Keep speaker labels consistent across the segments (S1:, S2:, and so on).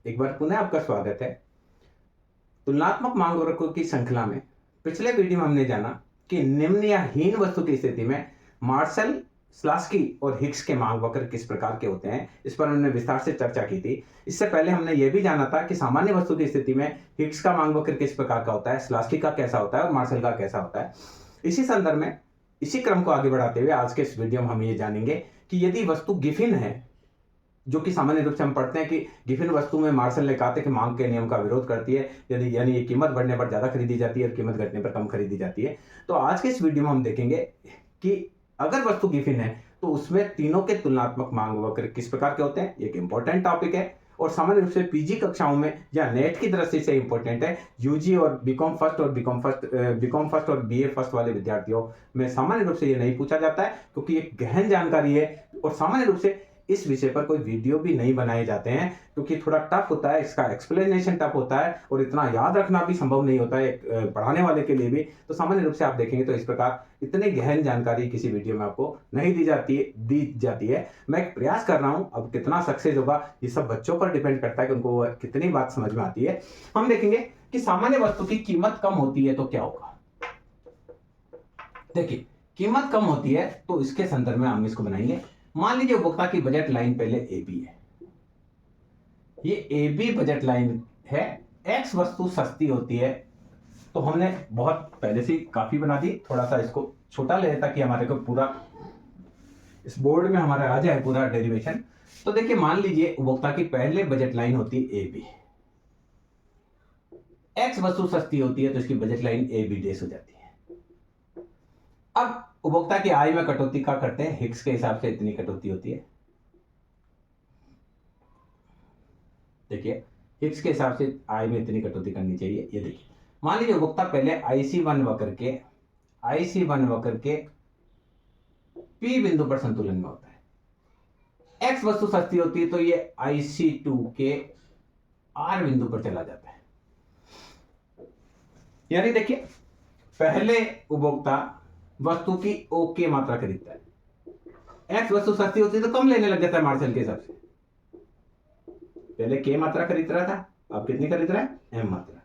S1: एक बार पुनः आपका स्वागत है। तुलनात्मक मांग वक्रों की श्रृंखला में पिछले वीडियो में हमने जाना कि निम्न या हीन वस्तु की स्थिति में मार्शल, स्लास्की और हिग्स के मांग वक्र किस प्रकार के होते हैं। इस पर हमने विस्तार से चर्चा की थी। इससे पहले हमने यह भी जाना था कि सामान्य वस्तु की स्थिति में हिग्स का मांग वक्र किस प्रकार का होता है, स्लास्की का कैसा होता है और मार्शल का कैसा होता है। इसी संदर्भ में इसी क्रम को आगे बढ़ाते हुए आज के इस वीडियो में हम ये जानेंगे कि यदि वस्तु गिफिन है, जो कि सामान्य रूप से हम पढ़ते हैं कि गिफिन वस्तु में मार्शल ने कहा था कि मांग के नियम का विरोध करती है, यदि यानी ये कीमत बढ़ने पर ज्यादा खरीदी जाती है और कीमत घटने पर कम खरीदी जाती है। तो आज के इस वीडियो में हम देखेंगे कि अगर वस्तु गिफिन है तो उसमें तीनों के तुलनात्मक मांग वक्र किस प्रकार के होते हैं। एक इंपॉर्टेंट टॉपिक है और सामान्य रूप से पीजी कक्षाओं में या नेट की दृष्टि से इंपॉर्टेंट है। यूजी और बीकॉम फर्स्ट और बीए फर्स्ट वाले विद्यार्थियों में सामान्य रूप से ये नहीं पूछा जाता है, क्योंकि एक गहन जानकारी है और सामान्य रूप से इस विषय पर कोई वीडियो भी नहीं बनाए जाते हैं, क्योंकि थोड़ा टफ होता है, इसका एक्सप्लेनेशन टफ होता है और इतना याद रखना भी संभव नहीं होता है पढ़ाने वाले के लिए भी। तो सामान्य रूप से आप देखेंगे तो इस प्रकार इतनी गहन जानकारी किसी वीडियो में आपको नहीं दी जाती है। मैं एक प्रयास कर रहा हूं, अब कितना सक्सेस होगा ये सब बच्चों पर डिपेंड करता है कि उनको कितनी बात समझ में आती है। हम देखेंगे कि सामान्य वस्तु की कीमत कम होती है तो क्या होगा। देखिए, कीमत कम होती है तो इसके संदर्भ में हम इसको बनाएंगे। मान लीजिए उपभोक्ता की बजट लाइन पहले ए बी है, ये ए बी बजट लाइन है। एक्स वस्तु सस्ती होती है, तो हमने बहुत पहले से काफी बना दी। थोड़ा सा इसको छोटा ले ताकि हमारे को पूरा इस बोर्ड में हमारा आ जाए पूरा डेरिवेशन। तो देखिए, मान लीजिए उपभोक्ता की पहले बजट लाइन होती है ए बी, एक्स वस्तु सस्ती होती है तो इसकी बजट लाइन ए बी डेस हो जाती है। अब उपभोक्ता की आय में कटौती का करते हैं, हिग्स के हिसाब से इतनी कटौती होती है। देखिए, हिग्स के हिसाब से आय में इतनी कटौती करनी चाहिए। ये देखिए, मान लीजिए उपभोक्ता पहले IC1 वक्र के P बिंदु पर संतुलन में होता है। एक्स वस्तु सस्ती होती है तो ये IC2 के R बिंदु पर चला जाता है। यानी देखिए, पहले उपभोक्ता वस्तु की ओके मात्रा खरीदता है। एक्स वस्तु सस्ती होती है तो कम लेने लग जाता है मार्शल के हिसाब से। पहले के मात्रा खरीद रहा था, अब कितनी खरीद रहा है, एम मात्रा।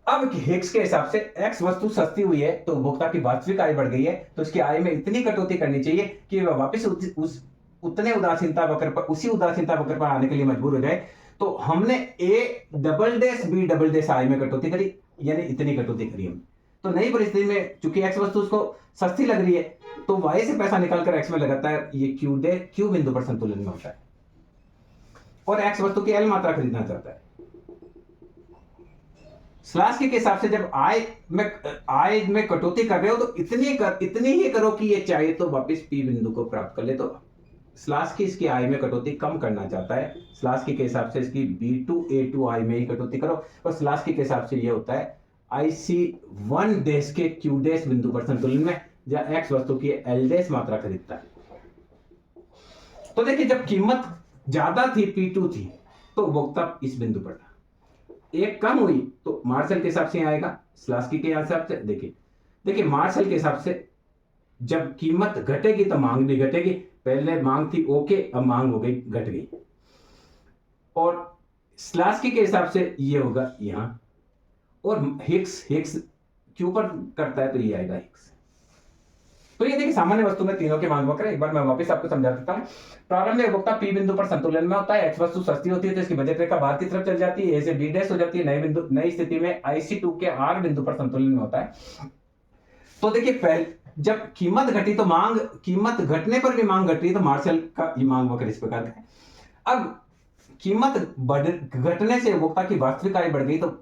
S1: अब हिग्स के हिसाब से एक्स वस्तु सस्ती हुई है तो उपभोक्ता की वास्तविक आय बढ़ गई है, तो इसकी आय में इतनी कटौती करनी चाहिए कि वह वापस उसी उदासीनता वक्र पर आने के लिए मजबूर हो जाए। तो हमने A double dash B double dash आय में कटौती करी, यानी इतनी कटौती करी हमने। तो नई परिस्थिति में चूंकि एक्स वस्तु उसको सस्ती लग रही है तो वाई से पैसा निकालकर एक्स में लगाता है, ये क्यू बिंदु पर संतुलन में होता है और एक्स वस्तु की एल मात्रा खरीदना चाहता है। स्लास्की के हिसाब से जब आय में कटौती कर रहे हो तो इतनी ही करो कि ये चाहे तो वापस पी बिंदु को प्राप्त कर ले। तो स्लास्की इसकी आय में कटौती कम करना चाहता है। स्लास्की के हिसाब से इसकी B2A2 आय में ही कटौती करो और स्लास्की के हिसाब से ये होता है IC1 डेस के Q डेस बिंदु पर संतुलन में, जहां एक्स वस्तु की एल डेस मात्रा खरीदता है। तो देखिए, जब कीमत ज्यादा थी, P2 थी, तो उपभोक्ता इस बिंदु पर था। एक कम हुई तो मार्शल के हिसाब से आएगा, स्लास्की के हिसाब से। देखिए मार्शल के हिसाब से जब कीमत घटेगी तो मांग भी घटेगी। पहले मांग थी ओके, अब मांग हो गई, घट गई। और स्लास्की के हिसाब से ये होगा यहां, और हिग्स क्यू पर करता है तो ये आएगा हिग्स। तो ये देखिए, सामान्य वस्तु में तीनों के मांग वक्र। एक बार मैं वापस आपको समझा देता हूं। प्रारंभ में उपभोक्ता पी बिंदु पर संतुलन में होता है, एक्स वस्तु सस्ती होती है तो इसकी बजट रेखा बाहर की तरफ चल जाती है, ए से बी डैश हो जाती है। नई स्थिति में IC2 के R बिंदु पर संतुलन में होता है। तो देखिए, पहले जब कीमत घटी तो कीमत घटने पर भी मांग घट रही है, तो मार्शल का ये मांग वक्र इस प्रकार का है। अब कीमत घटने से उपभोक्ता की वास्तविक आय बढ़ गई तो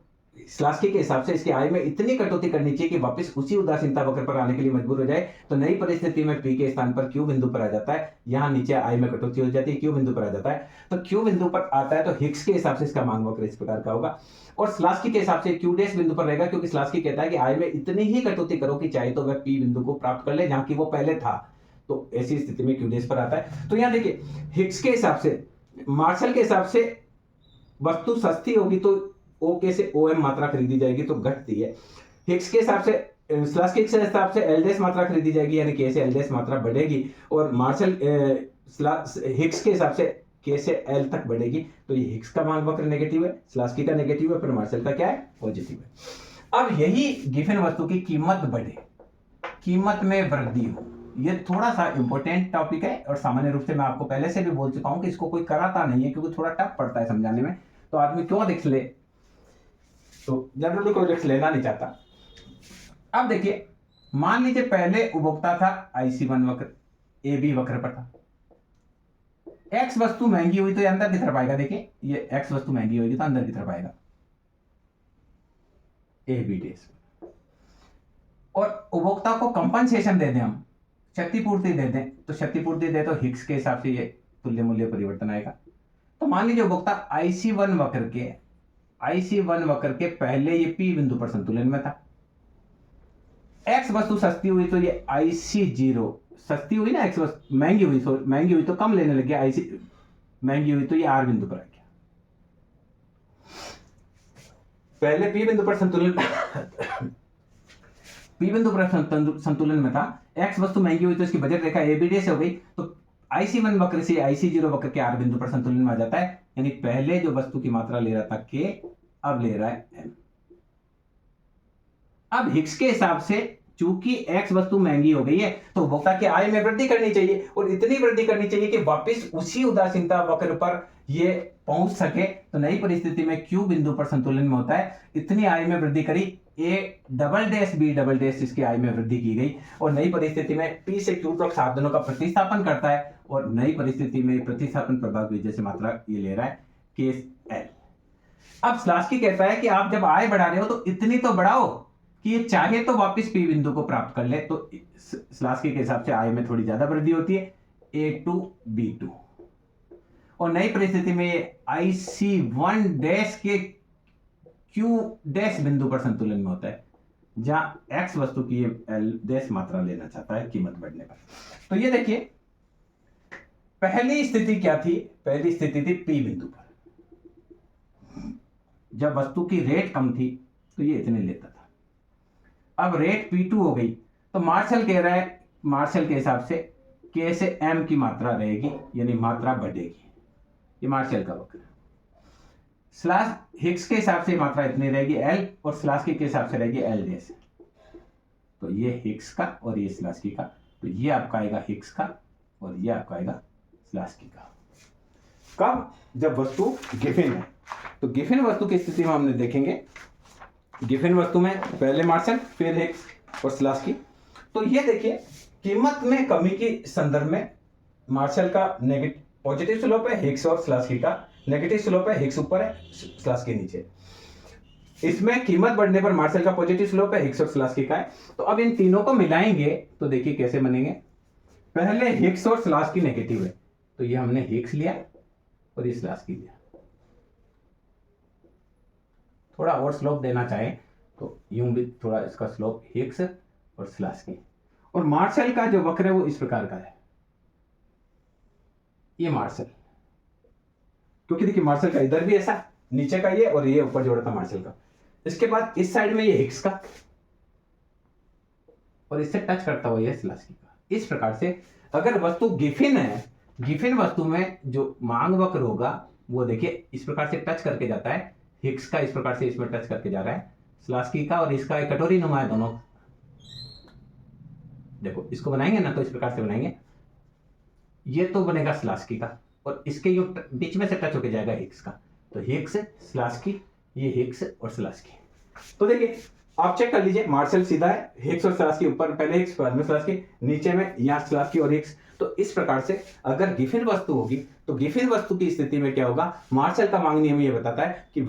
S1: स्लास्की के हिसाब से इसकी आय में इतनी कटौती करनी चाहिए कि वापस उसी उदासीनता वक्र पर आने के लिए मजबूर हो जाए। तो नई परिस्थिति में पी के स्थान पर क्यू बिंदु पर आ जाता है, यहां नीचे आय में कटौती हो जाती है, क्यू बिंदु पर आ जाता है। तो क्यू बिंदु पर आता है तो हिग्स के हिसाब से इसका मांग वक्र इस प्रकार का होगा और स्लास्की के हिसाब से क्यू डेस बिंदु पर रहेगा, क्योंकि स्लास्की कहता है कि आय में इतनी ही कटौती करो कि चाहे तो वह पी बिंदु को प्राप्त कर ले जहां की वो पहले था। तो ऐसी स्थिति में क्यू डेस पर आता है। तो यहां देखिए, हिग्स के हिसाब से, मार्शल के हिसाब से वस्तु सस्ती होगी तो ओके से ओएम मात्रा खरीदी जाएगी तो घटती है। हिग्स के हिसाब से, स्लास्की के हिसाब से एल डेस मात्रा खरीदी जाएगी, यानी के से एल डेस मात्रा बढ़ेगी। और मार्शल हिग्स के हिसाब से के से एल तक बढ़ेगी तो ये हिग्स का मांग वक्र नेगेटिव है, स्लास्की का नेगेटिव है, फिर मार्शल का क्या है, पॉजिटिव है। अब यही गिवन वस्तु की कीमत बढ़े, कीमत में वृद्धि हो, ये थोड़ा सा इंपॉर्टेंट टॉपिक है और सामान्य रूप से मैं आपको पहले से भी बोल चुका हूं कि इसको कोई कराता नहीं है क्योंकि थोड़ा टफ पड़ता है समझाने में, तो आदमी क्यों रिस्क ले, तो जनरली कोई रिस्क लेना नहीं चाहता। अब देखिए, मान लीजिए पहले उपभोक्ता था IC1 वक्र, AB वक्र पर था, X वस्तु महंगी हुई तो ये अंदर की तरफ आएगा, देखिए ये X वस्तु महंगी होगी तो अंदर की तरफ आएगा AB डेज, और उपभोक्ता को कंपनसेशन दे दें हम, क्षतिपूर्ति दे दें, तो क्षतिपूर्ति दे तो हिग्स के हिसाब से ये तुल्य मूल्य परिवर्तन आएगा। तो मान लीजिए उपभोक्ता IC1 वक्र के पहले ये P बिंदु पर संतुलन में था, X वस्तु सस्ती हुई तो ये IC0 सस्ती हुई ना, X वस्तु महंगी हुई तो कम लेने लग गया, IC महंगी हुई तो ये R बिंदु पर आ गया। पहले P बिंदु पर संतुलन में था, X वस्तु महंगी हुई तो इसकी बजट रेखा ABD से हो गई, तो IC1 वक्र से IC0 वक्र के R बिंदु पर संतुलन में आ जाता है, यानी पहले जो वस्तु की मात्रा ले रहा था K, अब ले रहा है M। अब हिग्स के हिसाब से चूंकि X वस्तु महंगी हो गई है तो उपभोक्ता की आय में वृद्धि करनी चाहिए, और इतनी वृद्धि करनी चाहिए कि वापस उसी उदासीनता वक्र पर ये पहुंच सके। तो नई परिस्थिति में Q बिंदु पर संतुलन में होता है, इतनी आय में वृद्धि करी, A'-B' इसकी आय में वृद्धि की गई, और नई परिस्थिति में P से Q तक साधनों का प्रतिस्थापन करता है, और नई परिस्थिति में प्रतिस्थापन प्रभाव विजय से मात्रा ये ले रहा है केस L। अब स्लास्की कहता है कि आप जब आय बढ़ा रहे हो तो इतनी तो बढ़ाओ कि ये चाहे तो वापस P बिंदु को प्राप्त कर ले, तो स्लास्की के हिसाब से आय में थोड़ी ज्यादा वृद्धि होती है, A2B2, और नई परिस्थिति में ये IC1 डैश के Q डैश बिंदु पर संतुलन में होता है, जहां X वस्तु की L डैश मात्रा लेना चाहता है कीमत बढ़ने पर। तो ये देखिए, पहली स्थिति क्या थी, पहली स्थिति थी P बिंदु पर, जब वस्तु की रेट कम थी तो ये इतने लेता था, अब रेट P2 हो गई तो मार्शल कह रहा है, मार्शल के हिसाब से K से M की मात्रा रहेगी, यानी मात्रा बढ़ेगी, ये मार्शल का वक्र। स्लास हिग्स के हिसाब से मात्रा इतनी रहेगी L, और स्लास्की के हिसाब से रहेगी L डैश, तो ये हिग्स का और ये स्लास्की का, तो ये आपका आएगा हिग्स का और ये आपका आएगा स्लास्की का। कब, जब वस्तु गिवन है, तो गिवन वस्तु की स्थिति में हमने देखेंगे, गिवन वस्तु में पहले मार्शल फिर हिग्स और स्लास्की। तो ये देखिए, कीमत में कमी के संदर्भ में मार्शल का नेगेटिव पॉजिटिव स्लोप है, हिग्स और स्लास्की का नेगेटिव स्लोप है, हिग्स ऊपर है स्लास्की नीचे। इसमें कीमत बढ़ने पर मार्शल का पॉजिटिव स्लोप है, हिग्स और स्लास्की का है। तो अब इन तीनों को मिलाएंगे तो देखिए कैसे बनेंगे, पहले हिग्स और स्लास्की नेगेटिव है, तो ये हमने हिग्स लिया और ये स्लास्की लिया। थोड़ा और स्लोप देना चाहे तो यूं भी थोड़ा इसका स्लोप हिग्स और स्लास्की, और मार्शल का जो वक्र है वो इस प्रकार का है, ये मार्शल, क्योंकि देखिए मार्शल का इधर भी ऐसा नीचे का ये, और ये ऊपर जोड़ा था मार्शल का। इसके बाद इस साइड में ये हिग्स का, और इससे टच करता हुआ ये स्लास्की का। इस प्रकार से अगर वस्तु गिवन है, गिवन वस्तु में जो मांग वक्र होगा वो देखिए इस प्रकार से टच करके जाता है, हिग्स का इस प्रकार से इसमें टच करके जा रहा है, स्लास्की का और इसका एक कटोरी नुमा है दोनों। देखो इसको बनाएंगे ना तो इस प्रकार से बनाएंगे, ये तो बनेगा स्लास्की का, और इसके यो बीच में से टच होके जाएगा हिग्स का, तो हिग्स स्लास्की, ये हिग्स और स्लास्की। तो देखिए आप चेक कर लीजिए, मार्शल सीधा है, हिग्स और स्लास्की ऊपर पहले हिग्स बाद में स्लास्की, नीचे में यहाँ स्लास्की और हिग्स। तो इस प्रकार से अगर गिवन वस्तु होगी तो गिवन वस्तु की स्थिति में क्या होगा, मार्शल का मांग नियम ये बताता है कि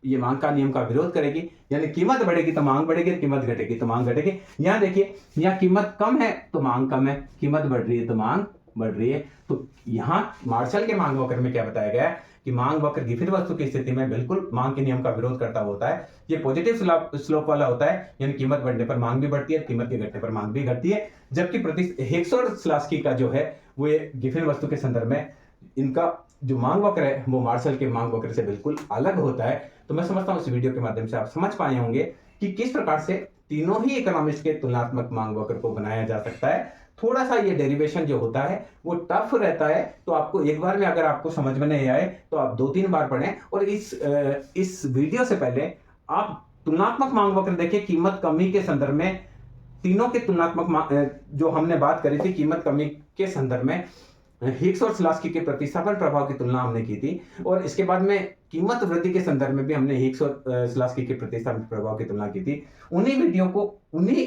S1: ये मांग का नियम का विरोध करेगी, यानी कीमत बढ़ेगी तो मांग बढ़ेगी, कीमत घटेगी तो मांग घटेगी। यहाँ देखिए, यहाँ कीमत कम है तो मांग कम है, कीमत बढ़ रही है तो मांग बढ़ रही है। तो यहाँ मार्शल के मांग वक्र में क्या बताया गया है कि मांग वक्र गिवन वस्तु की स्थिति में बिल्कुल मांग के नियम का विरोध करता होता है, ये पॉजिटिव स्लोप वाला होता है, यानी कीमत बढ़ने पर मांग भी बढ़ती है, कीमत के घटने पर मांग भी घटती है। जबकि हिग्स और स्लास्की का जो है वो ये गिवन वस्तु के संदर्भ में इनका जो मांग वक्र है वो मार्शल के मांग वक्र से बिल्कुल अलग होता है। तो मैं समझता हूँ इस वीडियो के माध्यम से आप समझ पाए होंगे कि किस प्रकार से तीनों ही इकोनॉमिस्ट के तुलनात्मक मांग वक्र को बनाया जा सकता है, थोड़ा सा ये डेरिवेशन जो होता है वो टफ रहता है, तो आपको एक बार में अगर आपको समझ में नहीं आए तो आप 2-3 बार पढ़ें। और इस वीडियो से पहले आप तुलनात्मक मांग वक्र देखिए, कीमत कमी के संदर्भ में तीनों के जो हमने बात करी थी कीमत कमी के संदर्भ में हिग्स और स्लास्की के प्रतिस्थापन प्रभाव की तुलना हमने की थी, और इसके बाद में कीमत वृद्धि के संदर्भ में भी हमने हिग्स और स्लास्की के प्रतिस्थापन प्रभाव की तुलना की थी। उन्हीं वीडियो को, उन्हीं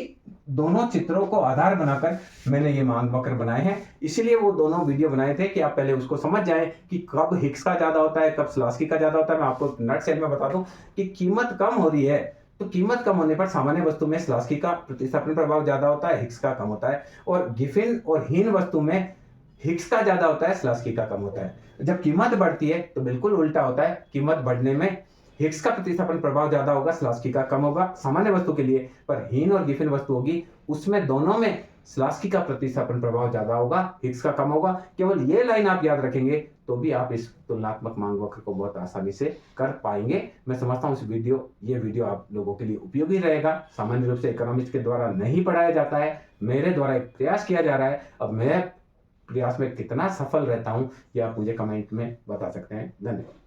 S1: दोनों चित्रों को आधार बनाकर मैंने ये मांग वक्र बनाए हैं। इसीलिए वो दोनों वीडियो बनाए थे कि आप पहले उसको समझ जाएं कि कब हिग्स का ज्यादा होता है, कब स्लास्की का ज्यादा होता है। मैं आपको नट सेल में बता दूं कि कीमत कम हो रही है तो कीमत कम होने पर सामान्य वस्तु में स्लास्की का प्रतिस्थापन प्रभाव ज्यादा होता है, हिग्स का कम होता है, और गिफिन और हीन वस्तु में हिग्स का ज्यादा होता है, स्लास्की का कम होता है। जब कीमत बढ़ती है तो बिल्कुल उल्टा होता है, कीमत बढ़ने में हिग्स का प्रतिस्थापन प्रभाव ज्यादा होगा, स्लास्की का कम होगा सामान्य वस्तु के लिए। पर हीन और गिफिन वस्तु होगी उसमें दोनों में स्लास्की का प्रतिस्थापन प्रभाव ज्यादा होगा, हिग्स का कम होगा। केवल ये लाइन आप याद रखेंगे तो भी आप इस तुलनात्मक मांग वक्र को बहुत आसानी से कर पाएंगे। मैं समझता हूँ ये वीडियो आप लोगों के लिए उपयोगी रहेगा। सामान्य रूप से इकोनॉमिस्ट के द्वारा नहीं पढ़ाया जाता है, मेरे द्वारा एक प्रयास किया जा रहा है। अब मैं प्रयास में कितना सफल रहता हूं ये आप मुझे कमेंट में बता सकते हैं। धन्यवाद।